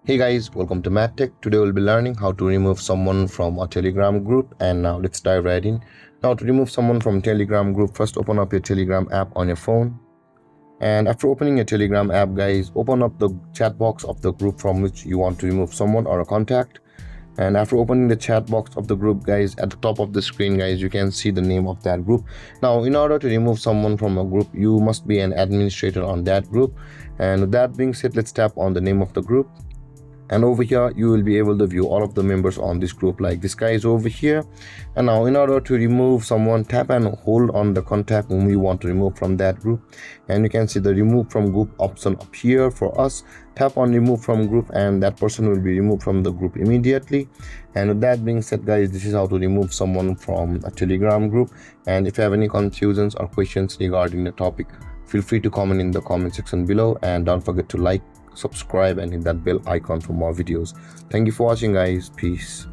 Hey guys, welcome to MathTech. Today we'll be learning how to remove someone from a Telegram group, and now let's dive right in. Now to remove someone from Telegram group, first open up your Telegram app on your phone. And after opening your Telegram app, guys, open up the chat box of the group from which you want to remove someone or a contact. And after opening the chat box of the group, guys, at the top of the screen, guys, you can see the name of that group. Now in order to remove someone from a group, you must be an administrator on that group. And with that being said, let's tap on the name of the group. And over here you will be able to view all of the members on this group, like this guy is over here. And now in order to remove someone, tap and hold on the contact whom you want to remove from that group, and you can see the remove from group option up here for us. Tap on remove from group and that person will be removed from the group immediately. And with that being said, guys, this is how to remove someone from a Telegram group. And if you have any confusions or questions regarding the topic, feel free to comment in the comment section below, and don't forget to like, subscribe and hit that bell icon for more videos. Thank you for watching, guys. Peace.